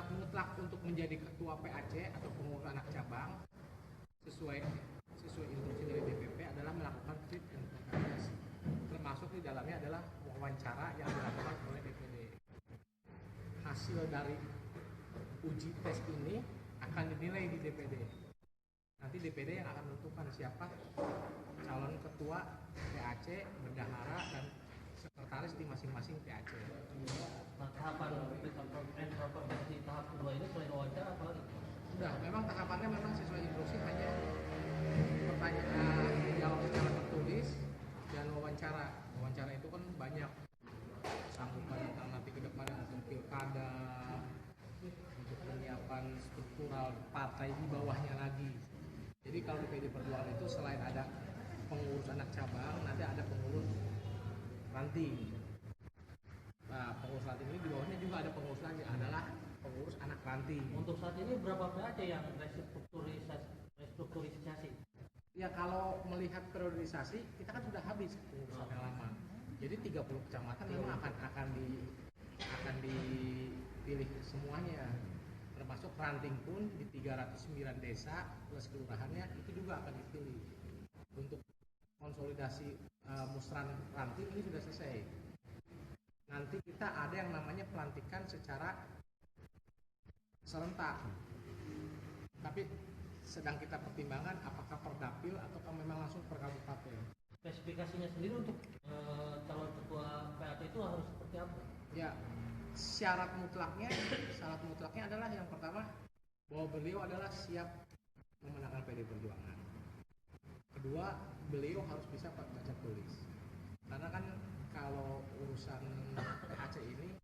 syarat mutlak untuk menjadi ketua PAC atau pengurus anak cabang sesuai instruksi dari DPP adalah melakukan fit and proper test, termasuk di dalamnya adalah wawancara yang dilakukan oleh DPD. Hasil dari uji tes ini akan dinilai di DPD. Nanti DPD yang akan menentukan siapa calon ketua PAC, bendahara, dan sekretaris di masing-masing PAC. Nah, tahapan di tahap kedua ini selain wawancara apa lagi? Sudah, memang tahapannya memang sesuai instruksi, hanya pertanyaan jawab secara tertulis dan wawancara. Wawancara itu kan banyak sanggupan tentang nanti ke depan untuk pilkada, untuk penyiapan struktural partai di bawahnya lagi. Jadi kalau di PD Perjuangan itu selain ada pengurus anak cabang, nanti ada pengurus ranting. Nah, pengurus ranting ini di bawahnya juga ada pengurus lagi, adalah pengurus anak ranting. Untuk saat ini berapa PAC yang restrukturisasi? Ya kalau melihat periodisasi, kita kan sudah habis pengurusan yang lama. Jadi 30 kecamatan memang akan dipilih semuanya. Termasuk ranting pun di 309 desa plus kelurahannya itu juga akan dipilih. Untuk konsolidasi musran ranting ini sudah selesai. Nanti kita ada yang namanya pelantikan secara serentak. Tapi sedang kita pertimbangkan apakah per dapil atau memang langsung per kabupaten. Spesifikasinya sendiri untuk calon ketua PAC itu harus seperti apa? Ya, syarat mutlaknya adalah yang pertama bahwa beliau adalah siap memenangkan PD Perjuangan. Kedua, beliau harus bisa baca tulis. Karena kan kalau urusan PAC ini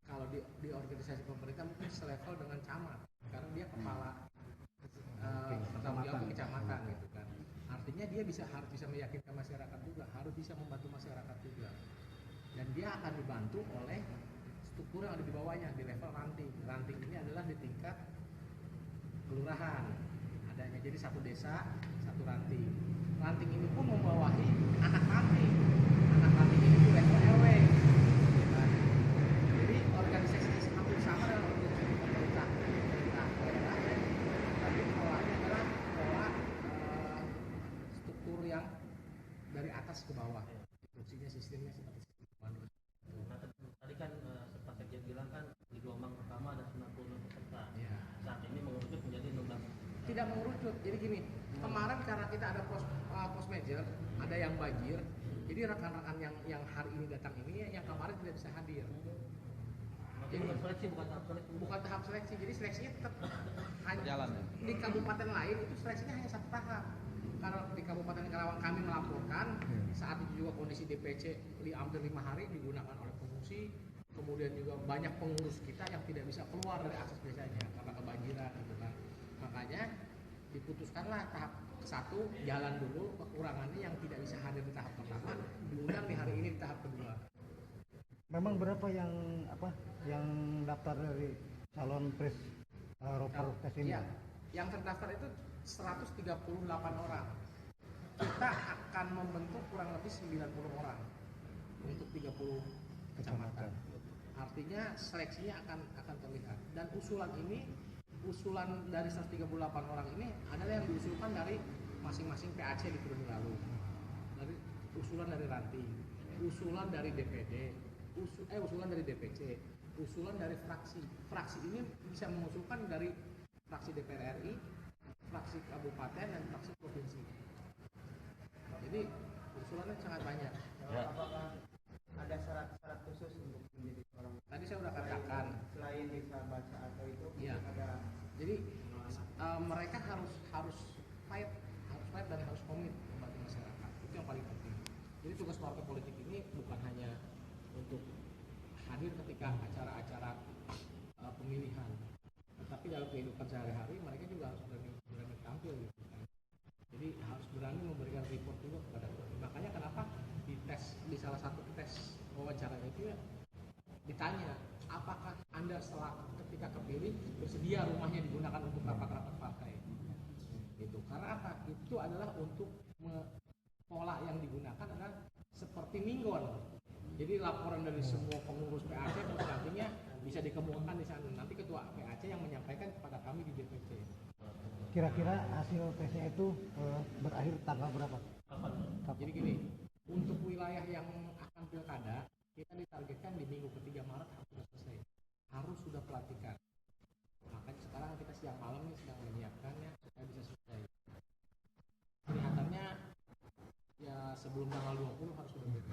kalau di organisasi pemerintah mungkin selevel dengan camat, karena dia kepala bertanggung jawab kecamatan gitu kan. Artinya dia harus bisa meyakinkan masyarakat juga, harus bisa membantu masyarakat juga. Dan dia akan dibantu oleh struktur yang ada di bawahnya di level ranting. Ranting ini adalah di tingkat kelurahan. Adanya jadi satu desa, satu ranting. Ranting ini pun membawahi anak ranting. Anak ranting ini di level RW. Jadi organisasi hampir sama dengan organisasi pemerintah daerah. Tapi polanya adalah pola struktur yang dari atas ke bawah. Instruksinya sistemnya seperti sistem komando. Nah, tadi kan Pak Sekjen bilang kan di gelombang pertama ada 96 peserta. Ya. Saat ini mengerucut menjadi 16. Tidak mengerucut. Jadi gini, kemarin karena kita ada post major, ada yang banjir. Jadi rekan-rekan yang hari ini datang ini yang kemarin tidak bisa hadir. Jadi seleksi bukan tahap seleksi. Jadi seleksinya tetap hanya di kabupaten lain itu seleksinya hanya satu tahap. Karena di Kabupaten Karawang kami melaporkan saat itu juga kondisi DPC hampir 5 hari digunakan oleh pengungsi, kemudian juga banyak pengurus kita yang tidak bisa keluar dari akses desanya karena kebanjiran gitu kan. Makanya diputuskanlah tahap satu jalan dulu, kekurangannya yang tidak bisa hadir di tahap pertama diundang di hari ini di tahap kedua. Memang berapa yang daftar dari calon roper tes ini? Ya, yang terdaftar itu 138 orang. Kita akan membentuk kurang lebih 90 orang untuk 30 kecamatan. Artinya seleksinya akan terlihat. Dan usulan dari 138 orang ini adalah yang diusulkan dari masing-masing PAC di periode lalu. Usulan dari ranting, usulan dari DPD, usulan dari DPC, usulan dari fraksi. Fraksi ini bisa mengusulkan dari fraksi DPR RI, fraksi kabupaten dan fraksi provinsi. Jadi usulannya sangat banyak. Ya. Apakah ada syarat-syarat khusus untuk menjadi orang? Tadi saya sudah katakan. Selain bisa baca atau itu, ya. Ada. Jadi mereka harus fight dan harus komit membantu masyarakat. Itu yang paling penting. Jadi tugas partai politik ini bukan hanya untuk hadir ketika acara-acara pemilihan, tetapi dalam kehidupan sehari-hari mereka juga harus berani tampil gitu kan. Jadi harus berani memberikan report juga kepada publik. Makanya kenapa di salah satu tes wawancara itu ya ditanya, apakah Anda ketika kepilih bersedia rumahnya digunakan untuk rapat-rapat partai? Gitu. Karena apa? Itu adalah untuk pola yang digunakan adalah seperti minggon. Jadi laporan dari semua pengurus PAC artinya bisa dikemukakan di sana. Nanti ketua PAC yang menyampaikan kepada kami di DPC. Kira-kira hasil tesnya itu berakhir tanggal berapa? Kapan? Jadi gini, untuk wilayah yang akan pilkada, kita ditargetkan di minggu ketiga Maret harus sudah selesai, harus sudah pelantikan. Makanya sekarang kita siang malam nih sedang menyiapkannya supaya bisa selesai. Kelihatannya ya sebelum tanggal 20 harus sudah beres.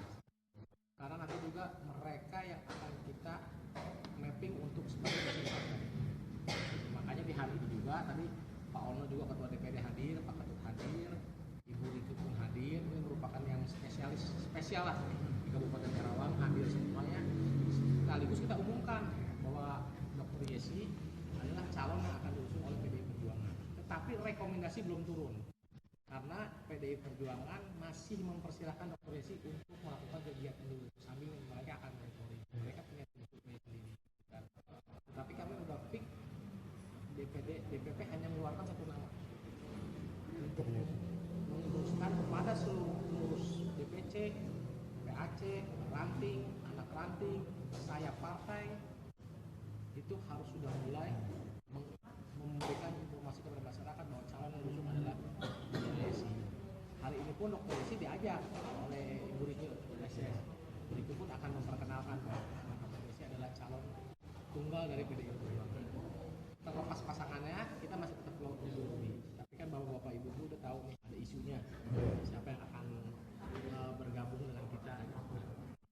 Karena nanti juga mereka yang akan kita mapping untuk sebagai mesin partai. Makanya di hari ini juga tadi Pak Ono juga ketua DPD hadir, Pak Ketut hadir, Ibu Riki pun hadir. Ini merupakan yang spesial lah di Kabupaten Karawang, hadir semuanya. Sekaligus kita umumkan bahwa Dr. Yesi adalah calon yang akan diusung oleh PDI Perjuangan. Tetapi rekomendasi belum turun karena PDI Perjuangan masih mempersilahkan Dr. Yesi untuk melakukan kegiatan dulu sambil mereka akan monitoring. Mereka punya strukturnya sendiri. Tetapi kami sudah fix DPP hanya mengeluarkan satu nama untuk meneruskan kepada seluruh pengurus DPC, PAC, ranting, anak ranting, saya partai itu harus sudah mulai memberikan informasi kepada masyarakat bahwa calon yang diusung adalah Dr. Yesi. Hari ini pun Dr. Yesi diajak oleh Ibu Riki SS. Ibu Riki pun akan memperkenalkan bahwa Dr. Yesi adalah calon tunggal dari PDI Perjuangan. Terlepas pasangannya, kita masih tetap tunggu dulu. Tapi kan bapak-bapak ibu itu udah tahu nih ada isunya siapa yang akan bergabung dengan kita.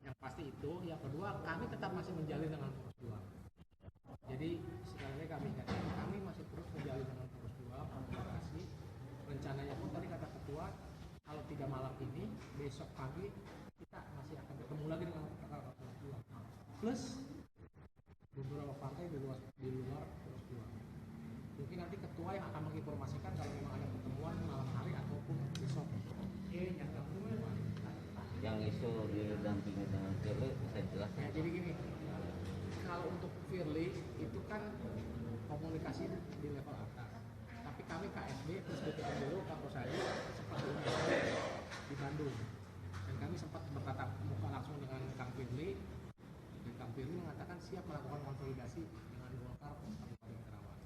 Yang pasti itu. Yang kedua, kami tetap masih menjalin dengan Poros 2. Jadi sekali lagi kami masih terus menjalin dengan Poros 2 komunikasi. Rencananya pun tadi kata ketua, kalau tidak malam ini, besok pagi kita masih akan bertemu lagi dengan kakak Poros 2. Plus beberapa partai di luar Poros 2. Mungkin nanti ketua yang akan menginformasikan kalau memang ada pertemuan malam hari ataupun besok. Yang isu didampingi dengan Firly bisa jelaskan? Ya, jadi gini, kalau untuk Firly itu kan komunikasi di level atas. Tapi kami KSB plus BPN dulu Kang Rosadi sempat di Bandung. Dan kami sempat bertatap muka langsung dengan Kang Firly. Dan Kang Firly mengatakan siap melakukan konsolidasi dengan Golkar Kabupaten Karawang.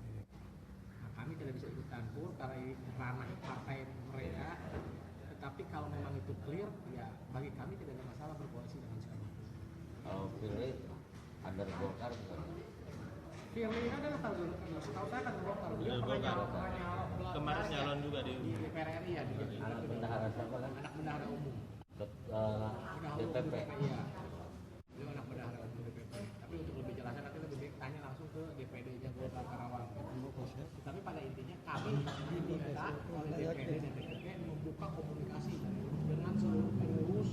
Nah, kami tidak bisa ikut campur karena ini ranah partai mereka. Tetapi kalau memang itu clear, ya bagi kami tidak ada masalah berkoalisi dengan siapapun. Kalau Firly under Golkar bukan? Firly ini adalah setahu saya kan Golkar. Beliau pernah kemarin nyalon juga di DPR RI ya. Anak bendahara siapa kan? Anak bendahara umum. DPP. Iya. Beliau anak bendahara umum DPP. Tapi untuk lebih jelasnya nanti lebih baik tanya langsung ke DPD-nya Golkar Karawang. Tapi pada intinya kami diminta oleh DPD dan DPP membuka komunikasi dengan seluruh pengurus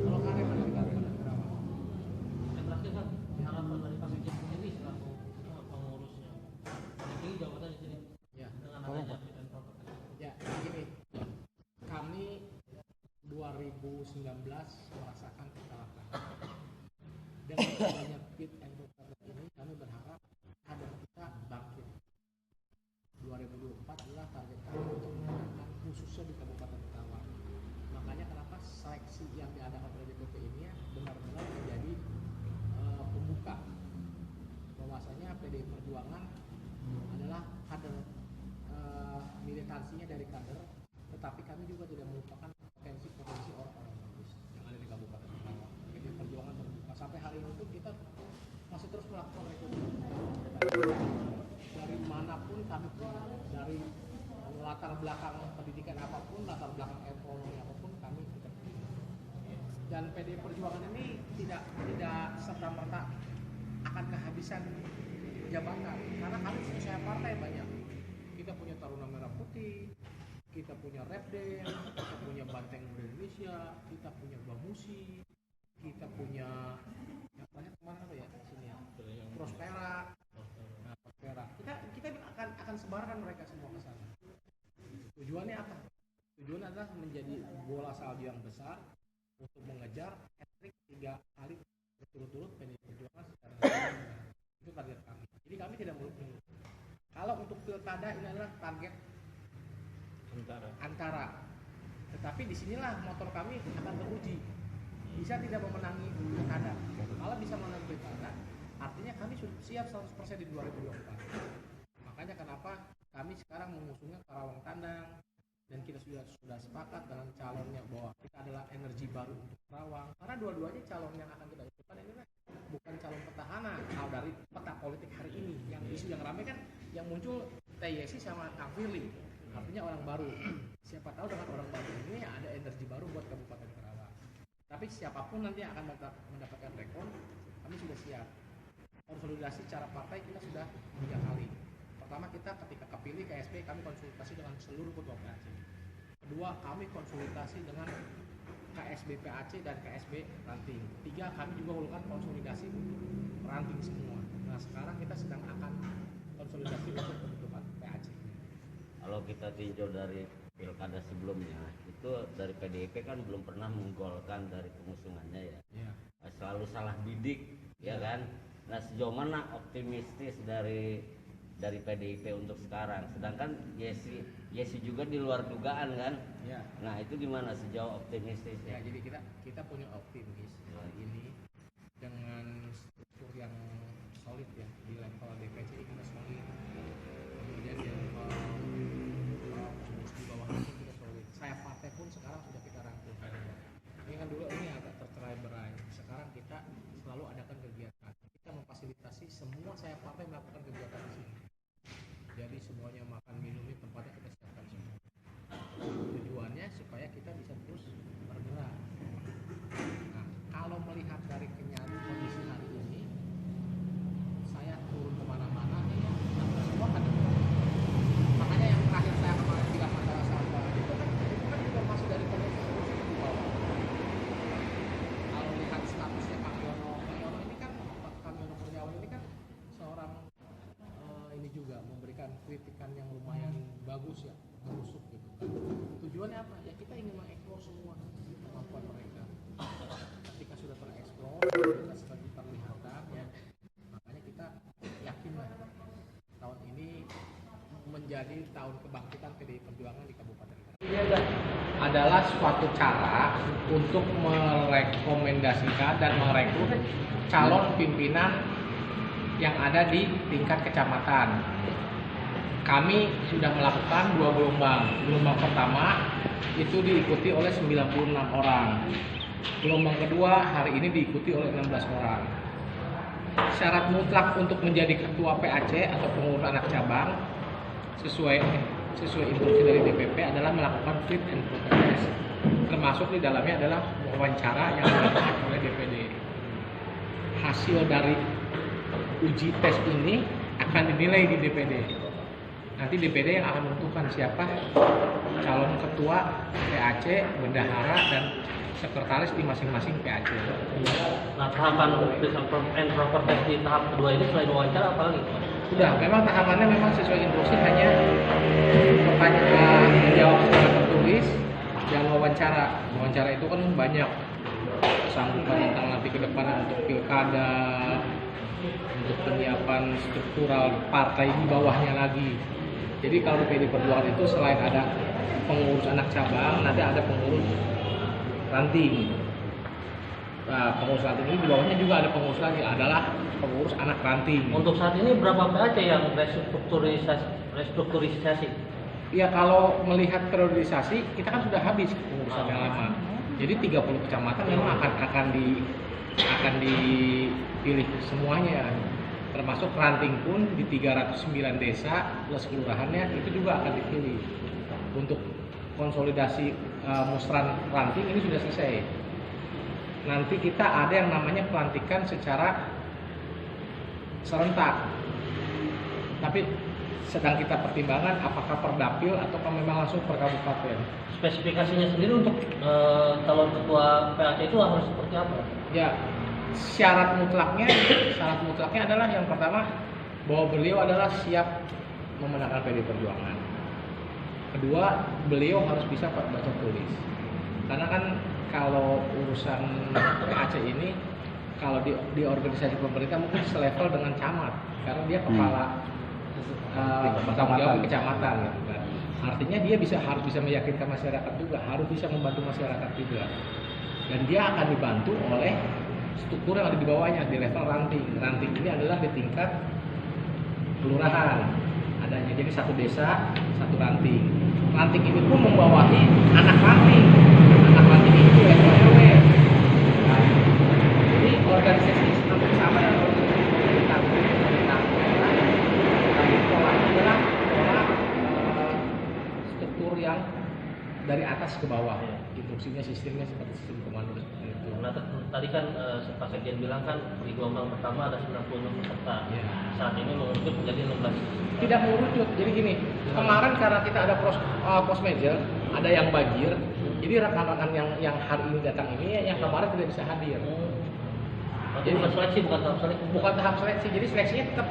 Golkar yang ada di Kabupaten Karawang. Yang terakhir kan harapan dari Pak Sekjen sendiri selaku pengurusnya. Ini jawabannya di sini. Ya. Dengan adanya fit and proper test. Ya, begini. Kami 2019 merasakan kekalahan. Dengan adanya fit and proper test ini, kami berharap kader kita bangkit. 2024 adalah target kami untuk memenangkan khususnya di Kabupaten Karawang. Makanya kenapa seleksi yang diadakan oleh DPP ini ya benar-benar menjadi pembuka bahwasanya PDI Perjuangan adalah kader militansinya dari kader, tetapi kami juga tidak melupakan potensi orang-orang bagus yang ada di Kabupaten Karawang. PDI Perjuangan terbuka sampai hari ini pun kita masih terus melakukan rekrutmen dari manapun kami punya, dari latar belakang pendidikan apapun, latar belakang ekonomi apapun kami tidak punya. Dan PDI Perjuangan ini tidak serta-merta akan kehabisan jabatan karena kami punya partai banyak. Kita punya Taruna Merah Putih, kita punya Repden, kita punya Banteng Muda Indonesia, kita punya Bamusi, kita punya yang banyak kemana apa ya sini ya Prospera. Nah, Prospera. Kita akan sebarkan mereka semua ke sana. Tujuannya apa? Tujuannya adalah menjadi bola salju yang besar untuk mengejar hat-trick 3 kali berturut-turut PDI Perjuangan secara nasional. Itu target kami. Jadi kami tidak muluk-muluk. Kalau untuk pilkada ini adalah target antara. Tetapi disinilah motor kami akan teruji. Bisa tidak memenangi pilkada. Kalau bisa memenangi pilkada, Artinya kami sudah siap 100% di 2024. Makanya kenapa kami sekarang mengusungnya Karawang Tandang, dan kita sudah sepakat dengan calonnya bahwa kita adalah energi baru untuk Karawang. Karena dua-duanya calon yang akan kita usulkan ini kan bukan calon petahana. Kalau dari peta politik hari ini, yang isu yang ramai kan yang muncul TYC sama Kang Firly, artinya orang baru. Siapa tahu dengan orang baru ini ada energi baru buat Kabupaten Karawang. Tapi siapapun nanti yang akan mendapatkan rekon, kami sudah siap. Konsolidasi cara partai kita sudah 3 kali. Pertama, kita ketika kepilih KSB kami konsultasi dengan seluruh ketua PAC. Kedua, kami konsultasi dengan KSB PAC dan KSB ranting. 3, kami juga melakukan konsolidasi ranting semua. Nah, sekarang kita sedang akan konsolidasi untuk kebutuhan PAC. Kalau kita tinjau dari pilkada sebelumnya, itu dari PDIP kan belum pernah menggolkan dari pengusungannya ya. Selalu salah bidik, ya kan? Nah, sejauh mana optimistis dari PDIP untuk sekarang? Sedangkan Yesi juga di luar dugaan kan? Ya. Nah, itu gimana sejauh optimistis Ya, ya? jadi kita punya optimis hari ini dengan struktur yang solid ya di level DPC kita solid. Kemudian di level pengurus di bawah itu kita solid. Saya partai pun sekarang sudah kita rangkum. Ini kan dulu ini agak tercerai-berai. Sekarang kita selalu adakan kegiatan. Kita memfasilitasi semua saya partai melakukan kegiatan di sini. Jadi semuanya makan minumnya tempatnya kita siapkan semua. Tujuannya supaya kita bisa terus bergerak. Nah, kalau melihat dari kenyataan kondisi hari ini, saya turun kemana-mana ya, semua kan. Makanya yang terakhir saya kemarin bilang masalah sampah itu kan juga masuk dari kondisi di bawah. Kalau lihat statusnya Pak Yono ini kan Pak Yono Kurniawan ini kan seorang ini juga memberikan kritikan yang lumayan bagus ya, menusuk gitu kan. Tujuannya apa? Ya kita ingin mengeksplor semua kemampuan mereka. Ketika sudah tereksplor, kita sudah terlihatan ya. Makanya kita yakin lah tahun ini menjadi tahun kebangkitan PDI Perjuangan di Kabupaten Karawang. Adalah suatu cara untuk merekomendasikan dan merekrut calon pimpinan yang ada di tingkat kecamatan. Kami sudah melakukan 2 gelombang. Gelombang pertama itu diikuti oleh 96 orang. Gelombang kedua hari ini diikuti oleh 16 orang. Syarat mutlak untuk menjadi ketua PAC atau pengurus anak cabang sesuai instruksi dari DPP adalah melakukan fit and proper test. Termasuk di dalamnya adalah wawancara yang dilakukan oleh DPD. Hasil dari uji tes ini akan dinilai di DPD. Nanti DPD yang akan menentukan siapa calon ketua PAC, bendahara, dan sekretaris di masing-masing PAC. Nah, tahapan fit and proper test di tahap kedua ini selain wawancara apa lagi? Sudah, memang tahapannya memang sesuai instruksi, hanya pertanyaan menjawab secara tertulis dan wawancara. Wawancara itu kan banyak sanggupan tentang nanti ke depan untuk pilkada, untuk penyiapan struktural partai di bawahnya lagi. Jadi kalau PDI Perjuangan itu selain ada pengurus anak cabang, nanti ada pengurus ranting. Nah, pengurus ranting ini di bawahnya juga ada pengurus lagi, adalah pengurus anak ranting. Untuk saat ini berapa PAC yang restrukturisasi? Ya, kalau melihat periodisasi kita kan sudah habis pengurusan yang lama. Jadi 30 kecamatan memang akan dipilih semuanya. Termasuk ranting pun di 309 desa plus kelurahannya itu juga akan dipilih. Untuk konsolidasi musran ranting ini sudah selesai. Nanti kita ada yang namanya pelantikan secara serentak. Tapi sedang kita pertimbangkan apakah per dapil atau memang langsung per kabupaten. Spesifikasinya sendiri untuk calon ketua PAC itu harus seperti apa? Ya, syarat mutlaknya adalah yang pertama bahwa beliau adalah siap memenangkan PDI Perjuangan. Kedua, beliau harus bisa baca tulis. Karena kan kalau urusan PAC ini kalau di organisasi pemerintah mungkin selevel dengan camat, karena dia kepala bertanggung jawab di kecamatan gitu kan. Artinya dia harus bisa meyakinkan masyarakat juga, harus bisa membantu masyarakat juga. Dan dia akan dibantu oleh struktur yang ada di bawahnya di level ranting. Ranting ini adalah di tingkat kelurahan adanya. Jadi satu desa, satu ranting. Ranting ini pun membawahi anak ranting. Anak ranting itu level RW. Nah, jadi organisasi hampir sama dengan organisasi pemerintah. Tapi polanya adalah pola struktur yang dari atas ke bawah. Instruksinya, sistemnya seperti sistem komando. Nah, tadi kan Pak Sekjen bilang kan di gelombang pertama ada 96 peserta. Saat ini mengerucut menjadi 16. Tidak mengerucut. Jadi gini, kemarin karena kita ada pos major, ada yang banjir. Jadi rekan-rekan yang hari ini datang ini yang kemarin tidak bisa hadir. Jadi bukan seleksi, bukan tahap seleksi. Bukan tahap seleksi. Jadi seleksinya tetap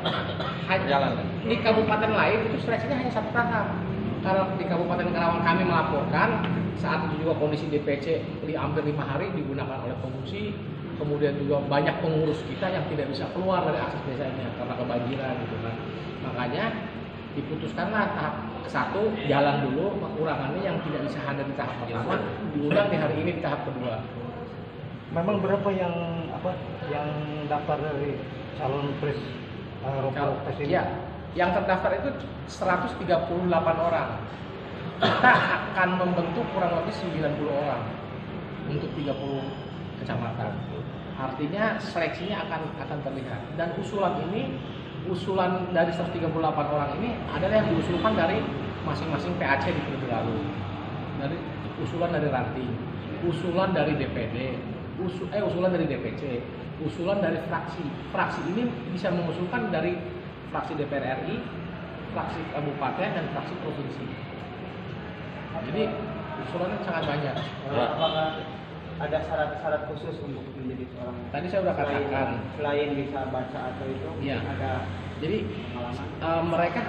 jalan. Di kabupaten lain itu seleksinya hanya satu tahap. Kalau di Kabupaten Karawang kami melaporkan saat itu juga kondisi DPC hampir 5 hari digunakan oleh pengungsi, kemudian juga banyak pengurus kita yang tidak bisa keluar dari akses desanya karena kebanjiran gitu kan. Makanya diputuskanlah tahap ke-1 jalan dulu, kekurangannya yang tidak bisa hadir di tahap pertama diundang di hari ini di tahap kedua. Memang berapa yang daftar dari calon presiden? Ya, yang terdaftar itu 138 orang. Kita akan membentuk kurang lebih 90 orang untuk 30 kecamatan. Artinya seleksinya akan terlihat. Dan usulan dari 138 orang ini adalah yang diusulkan dari masing-masing PAC di periode lalu. Dari usulan dari ranting, usulan dari DPD, usulan dari DPC, usulan dari fraksi. Fraksi ini bisa mengusulkan dari fraksi DPR RI, fraksi kabupaten, dan fraksi provinsi. Jadi usulannya sangat banyak. Apakah ada syarat-syarat khusus untuk menjadi seorang? Tadi saya sudah katakan. Selain bisa baca atau itu, Ya. ada. Jadi pengalaman. mereka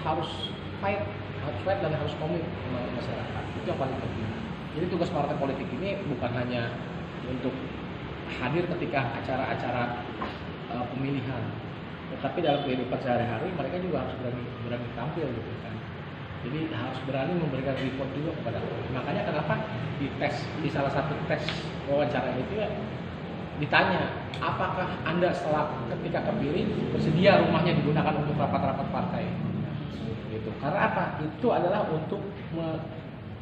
harus fight dan harus komit membantu masyarakat. Itu yang paling penting. Jadi tugas partai politik ini bukan hanya untuk hadir ketika acara-acara pemilihan, tetapi dalam kehidupan sehari-hari mereka juga harus berani tampil gitu kan. Jadi harus berani memberikan report juga kepada kami. Makanya kenapa di salah satu tes wawancara itu ya ditanya, apakah Anda setelah ketika kepilih bersedia rumahnya digunakan untuk rapat-rapat partai? Gitu. Karena apa? Itu adalah untuk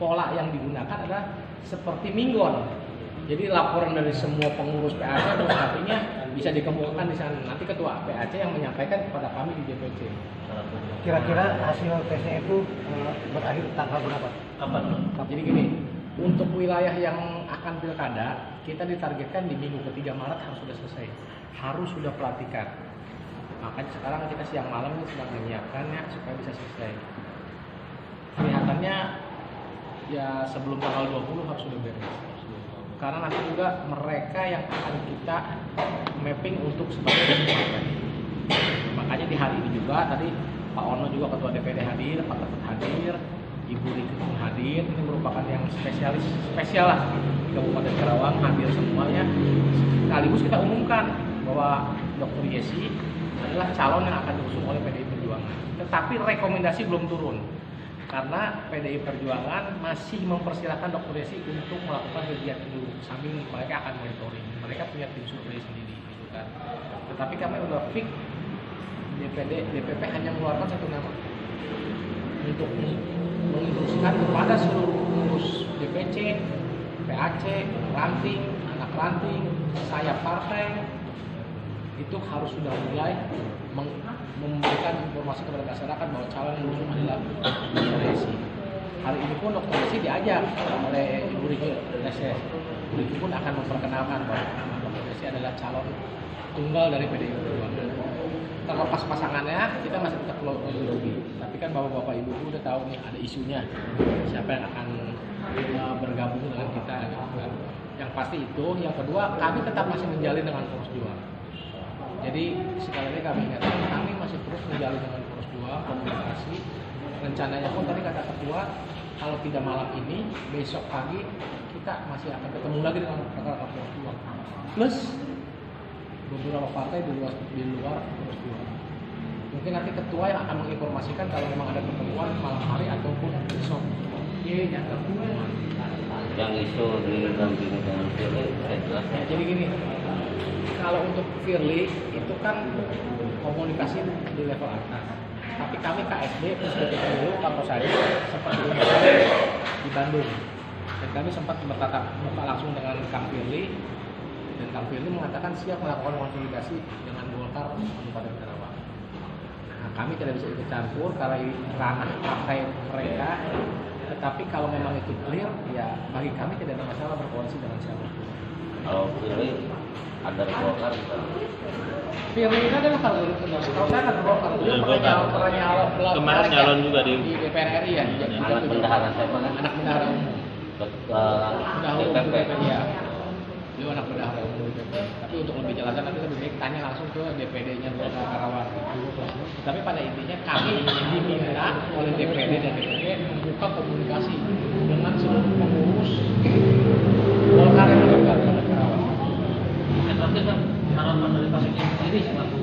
pola yang digunakan adalah seperti minggon. Jadi laporan dari semua pengurus PAC atau artinya bisa dikemukakan di sana. Nanti ketua PAC yang menyampaikan kepada kami di DPC. Kira-kira hasil tesnya itu berakhir tanggal berapa? Kapan? Jadi gini, untuk wilayah yang akan pilkada, kita ditargetkan di minggu ketiga Maret harus sudah selesai. Harus sudah pelantikan. Makanya sekarang kita siang malam ini sedang menyiapkannya supaya bisa selesai. Kelihatannya ya sebelum tanggal 20 harus sudah beres. Karena nanti juga mereka yang akan kita mapping untuk sebagai partai. Makanya di hari ini juga tadi Pak Ono juga ketua DPD hadir, Pak Ketut hadir, Ibu Riki pun hadir. Ini merupakan yang spesial lah di Kabupaten Karawang, hadir semuanya. Sekaligus kita umumkan bahwa Dr. Yesi adalah calon yang akan diusung oleh PDI Perjuangan. Tetapi rekomendasi belum turun. Karena PDI Perjuangan masih mempersilahkan Dr. Yesi untuk melakukan kegiatan dulu sambil mereka akan monitoring. Mereka punya tim survei sendiri gitu kan. Tetapi kami udah fix DPP hanya mengeluarkan satu nama untuk menginstruksikan kepada seluruh pengurus DPC, PAC, ranting, anak ranting, sayap partai itu harus sudah mulai memberikan informasi kepada masyarakat bahwa calon yang diusung adalah Dr. Yesi. Hari ini pun Dr. Yesi diajak oleh Ibu Riki Reses. Ibu Riki pun akan memperkenalkan bahwa Dr. Yesi adalah calon tunggal dari PDI Perjuangan. Terlepas pasangannya, kita masih tetap lobby. Tapi kan bapak-bapak ibu udah tahu nih ada isunya, siapa yang akan bergabung dengan kita. Gitu kan. Yang pasti itu. Yang kedua, kami tetap masih menjalin dengan Poros Juang. Jadi sekali lagi kami ingatkan, kami masih terus menjalin dengan Poros Juang, komunikasi. Rencananya pun tadi kata ketua, kalau tidak malam ini, besok pagi kita masih akan ketemu lagi dengan rekan-rekan Poros Juang. Plus beberapa partai di luar Poros Juang. Mungkin nanti ketua yang akan menginformasikan kalau memang ada pertemuan malam hari ataupun besok. Iya, yang Yang isu di dampingi dengan pilih, saya jelaskan. jadi gini, Kalau untuk Firly itu kan komunikasi di level atas. Tapi kami KSB PSBB dulu Kang Rosadi sempat di Bandung. Dan kami sempat bertatap muka langsung dengan Kang Firly, dan Kang Firly mengatakan siap melakukan konsolidasi dengan Golkar Kabupaten Karawang. Nah, kami tidak bisa ikut campur karena ini ranah partai mereka, tetapi kalau memang itu clear, ya bagi kami tidak ada masalah berkoalisi dengan siapapun. Kalau Firly ada Golkar bukan? Firly ini adalah kalau saya kan Golkar, dia pernah nyalon kemarin nyalon juga di DPR RI ya, Anak bendahara saya kan? anak bendahara umum. Bendahara umum DPP. ya. Beliau anak bendahara umum DPP. Tapi untuk lebih jelasnya nanti lebih baik tanya langsung ke DPD-nya Golkar Karawang. Tapi pada intinya kami diminta oleh DPD dan DPD membuka komunikasi dengan seluruh pengurus Golkar yang ada di Kabupaten Karawang. Dan terakhir kan harapan dari Pak Sekjen sendiri selaku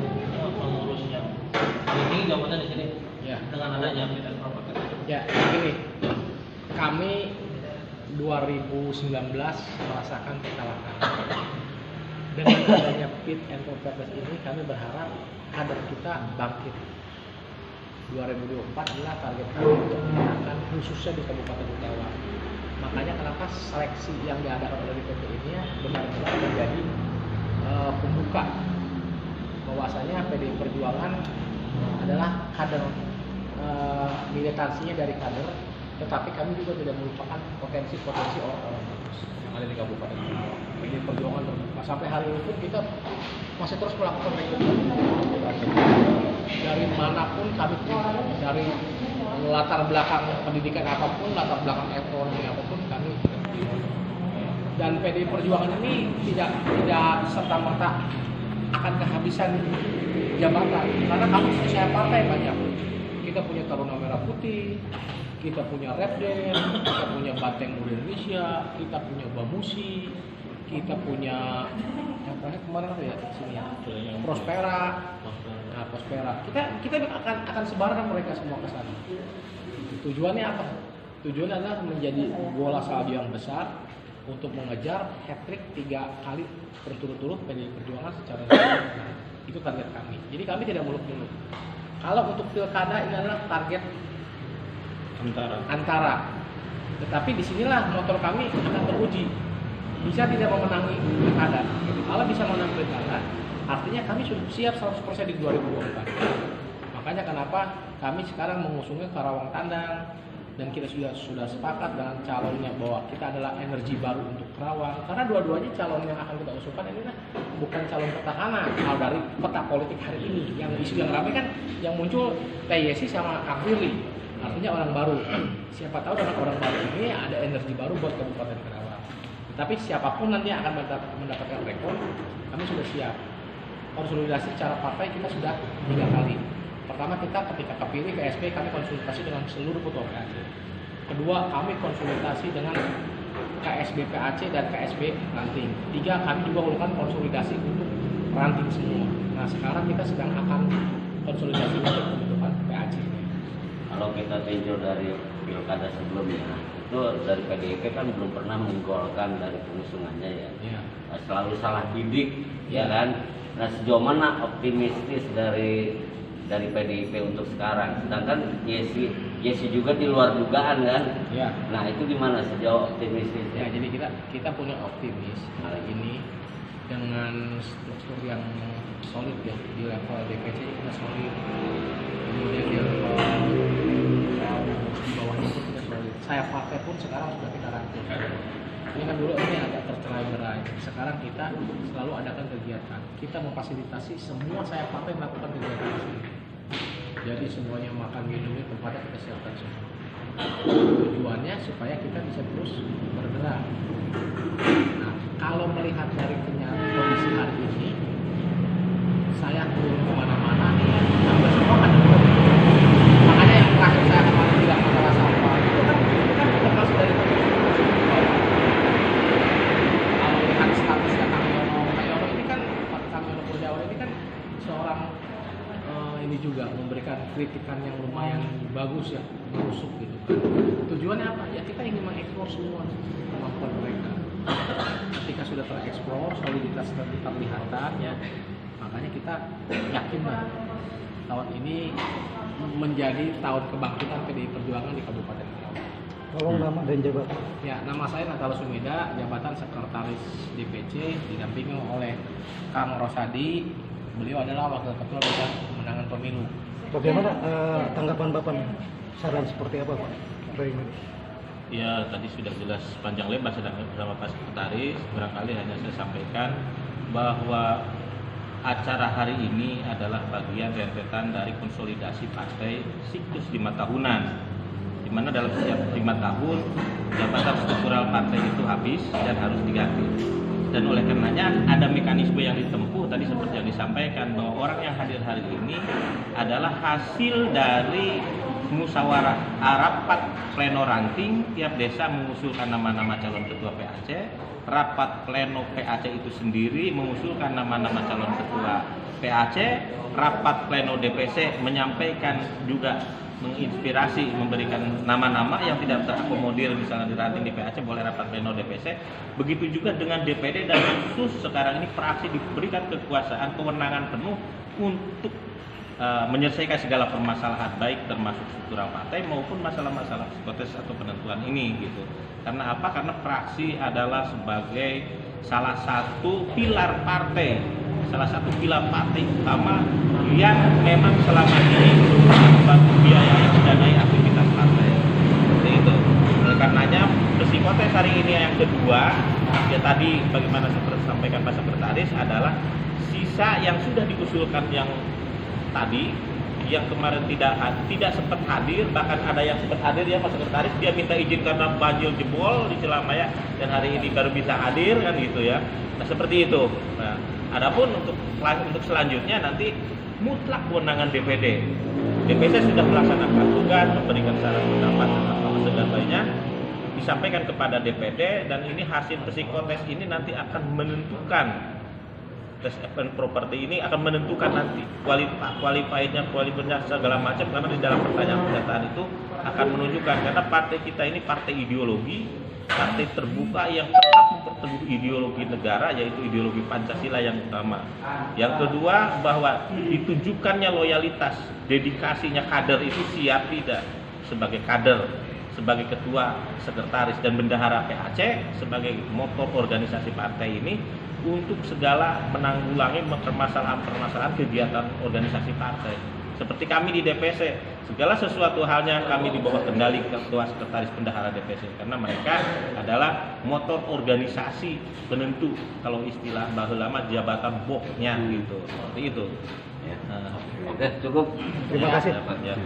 pengurus yang paling tinggi jabatan di sini Ya. dengan adanya fit and proper test. Ya, begini. Kami 2019 merasakan kekalahan. Dengan adanya fit and proper test ini, kami berharap kader kita bangkit. 2024 adalah target kami untuk memenangkan khususnya di Kabupaten Karawang. Makanya kenapa seleksi yang diadakan oleh DPP ini benar-benar menjadi pembuka bahwasanya PDI Perjuangan adalah kader militansinya dari kader, tetapi kami juga tidak melupakan potensi-potensi orang-orang bagus yang ada di Kabupaten Karawang. PDI Perjuangan terbuka sampai hari ini pun kita masih terus melakukan rekrutmen dari manapun kami dari latar belakang pendidikan apapun, latar belakang ekonomi apapun kami terima. Dan PDI Perjuangan ini tidak serta-merta akan kehabisan jabatan karena kami saya partai banyak. Kita punya Taruna Merah Putih, kita punya Repden, kita punya Banteng Muda Indonesia, kita punya Bamusi, kita punya yang terakhir kemarin apa ya sini ya Prospera. Nah, Prospera kita akan sebarkan mereka semua ke sana. Tujuannya apa? Tujuannya adalah menjadi bola salju yang besar untuk mengejar hat-trick 3 kali berturut-turut PDI Perjuangan secara nasional. Itu target kami. Jadi kami tidak muluk-muluk. Kalau untuk pilkada ini adalah target antara. Tetapi disinilah motor kami akan teruji. Bisa tidak memenangi pilkada. Kalau bisa menang pilkada, artinya kami sudah siap 100% di 2024. Makanya kenapa kami sekarang mengusungnya Karawang Tandang, dan kita sudah sepakat dengan calonnya bahwa kita adalah energi baru untuk Karawang. Karena dua-duanya calon yang akan kita usungkan ini bukan calon petahana. Kalau dari peta politik hari ini, yang isu yang ramai kan yang muncul TYC sama Kang Firly, artinya orang baru. Siapa tahu dengan orang baru ini ada energi baru buat Kabupaten Karawang. Tapi siapapun nanti yang akan mendapatkan rekor, kami sudah siap. Konsolidasi secara partai kita sudah 3 kali. Pertama kita ketika kepilih KSP kami konsultasi dengan seluruh ketua PAC. Kedua kami konsultasi dengan KSB PAC dan KSB ranting. 3 kami juga melakukan konsolidasi untuk ranting semua. Nah sekarang kita sedang akan konsolidasi untuk pembentukan PAC. Kalau kita tinjau dari pilkada sebelumnya, itu dari PDIP kan belum pernah menggolkan dari pengusungannya ya. Selalu salah bidik, ya kan. Nah sejauh mana optimistis dari PDIP untuk sekarang? Sedangkan Yesi juga di luar dugaan kan. Ya. Nah itu gimana sejauh optimistisnya? Ya, jadi kita punya optimis hari ini dengan struktur yang solid ya di level DPC kita solid. Kemudian di level di bawahnya pun kita solid. Sayap partai pun sekarang sudah kita rangkul. Ini kan dulu ini agak tercerai-berai. Sekarang kita selalu adakan kegiatan. Kita memfasilitasi semua sayap partai melakukan kegiatan di sini. Jadi semuanya makan minumnya tempatnya kita siapkan semua. Tujuannya supaya kita bisa terus bergerak. Nah, kalau melihat dari kondisi hari ini, saya turun kemana-mana, hampir semua kan. Makanya yang terakhir saya kemarin bilang masalah sampah itu kan termasuk dari statusnya Kang Yono ini kan Kang Yono Purjawa ini kan seorang ini juga memberikan kritikan yang lumayan bagus ya, menusuk gitu kan. Tujuannya apa? Ya kita ingin mengeksplor semua kemampuan mereka. ketika sudah tereksplor, soliditas tetap kelihatan ya, makanya kita yakin lah tahun ini menjadi tahun kebangkitan PDI Perjuangan di Kabupaten Riau. Tolong nama dan jabatan. Ya, nama saya Natalus Sumeda, jabatan Sekretaris DPC, didampingi oleh Kang Rosadi. Beliau adalah Wakil Ketua Bidang Pemenangan Pemilu. Bagaimana tanggapan Bapak? Saran seperti apa Pak? Baik. Ya, tadi sudah jelas panjang lebar bersama Pak Sekretaris. Barangkali hanya saya sampaikan bahwa acara hari ini adalah bagian rentetan dari konsolidasi partai siklus 5 tahunan, di mana dalam setiap 5 tahun jabatan struktural partai itu habis dan harus diganti. Dan oleh karenanya ada mekanisme yang ditempuh tadi seperti yang disampaikan bahwa orang yang hadir hari ini adalah hasil dari musyawarah rapat pleno ranting tiap desa mengusulkan nama-nama calon ketua PAC, rapat pleno PAC itu sendiri mengusulkan nama-nama calon ketua PAC, rapat pleno DPC menyampaikan juga menginspirasi memberikan nama-nama yang tidak terakomodir misalnya di ranting di PAC boleh rapat pleno DPC. Begitu juga dengan DPD dan khusus sekarang ini praksi diberikan kekuasaan kewenangan penuh untuk menyelesaikan segala permasalahan baik termasuk struktural partai maupun masalah-masalah psikotes atau penentuan ini gitu. Karena apa? Karena praksi adalah sebagai salah satu pilar partai utama yang memang selama ini membantu biaya yang mendanai aktivitas partai. Seperti itu. Oleh karenanya psikotes hari ini yang kedua ya tadi bagaimana seperti sampaikan Pak Sekretaris adalah sisa yang sudah diusulkan yang tadi yang kemarin tidak sempat hadir, bahkan ada yang sempat hadir ya Pak Sekretaris, dia minta izin karena banjir jebol di Cilamaya dan hari ini baru bisa hadir kan gitu ya. Nah seperti itu. Nah, adapun untuk selanjutnya nanti mutlak kewenangan DPD. DPC sudah melaksanakan tugas, memberikan saran pendapat dan apa sebagainya disampaikan kepada DPD dan ini hasil psikotes ini nanti akan menentukan tes properti ini akan menentukan nanti kualifikasinya segala macam karena di dalam pertanyaan pernyataan itu akan menunjukkan karena partai kita ini partai ideologi, partai terbuka yang tetap memperteguh ideologi negara yaitu ideologi Pancasila yang utama. Yang kedua bahwa ditunjukkannya loyalitas, dedikasinya kader itu siap tidak sebagai kader, sebagai ketua, sekretaris dan bendahara PAC sebagai motor organisasi partai ini untuk segala menanggulangi permasalahan-permasalahan kegiatan organisasi partai. Seperti kami di DPC, segala sesuatu halnya kami di bawah kendali ketua sekretaris bendahara DPC karena mereka adalah motor organisasi penentu kalau istilah baheula mah jabatan boknya gitu. Seperti itu. Oke, cukup. Terima kasih. Ya.